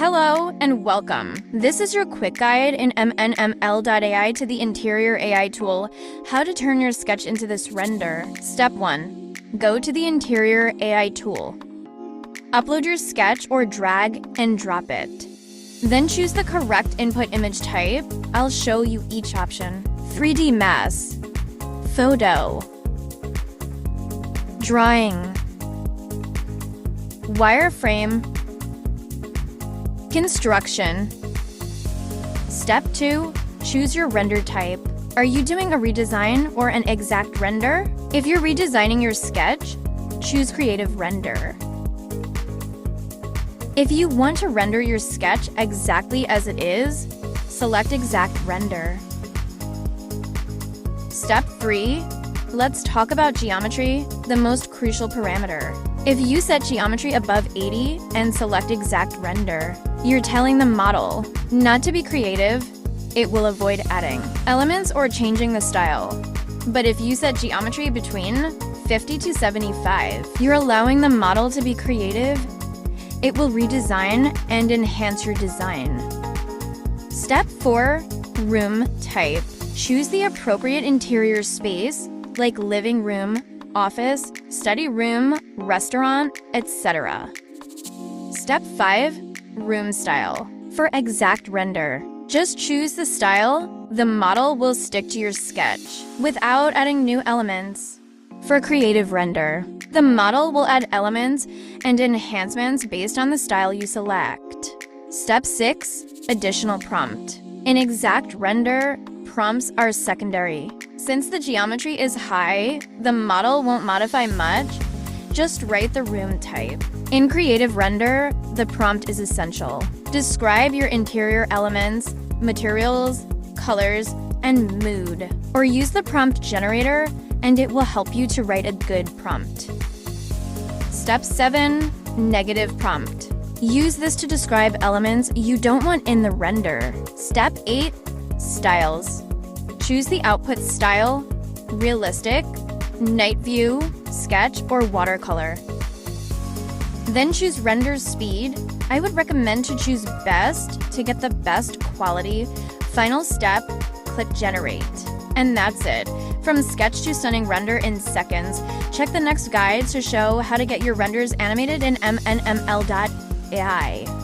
Hello and welcome. This is your quick guide in MNML AI to the Interior AI tool, how to turn your sketch into this render. Step 1. Go to the Interior AI tool. Upload your sketch or drag and drop it. Then choose the correct input image type. I'll show you each option. 3D mass, photo, drawing, wireframe, construction. Step 2. Choose your render type. Are you doing a redesign or an exact render? If you're redesigning your sketch, choose Creative Render. If you want to render your sketch exactly as it is, select Exact Render. Step 3. Let's talk about geometry, the most crucial parameter. If you set geometry above 80 and select Exact Render, you're telling the model not to be creative. It will avoid adding elements or changing the style. But if you set geometry between 50 to 75, you're allowing the model to be creative. It will redesign and enhance your design. Step 4. Room type. Choose the appropriate interior space, like living room, office, study room, restaurant, etc. Step 5. Room style. For exact render, just choose the style. The model will stick to your sketch without adding new elements. For creative render, the model will add elements and enhancements based on the style you select. Step 6. Additional prompt. In exact render, prompts are secondary. Since the geometry is high, the model won't modify much. Just write the room type. In creative render, the prompt is essential. Describe your interior elements, materials, colors, and mood. Or use the prompt generator, and it will help you to write a good prompt. Step 7. Negative prompt. Use this to describe elements you don't want in the render. Step 8. Styles. Choose the output style, realistic, night view, sketch, or watercolor. Then choose render speed. I would recommend to choose best to get the best quality. Final step, click generate. And that's it. From sketch to stunning render in seconds. Check the next guide to show how to get your renders animated in MNML AI.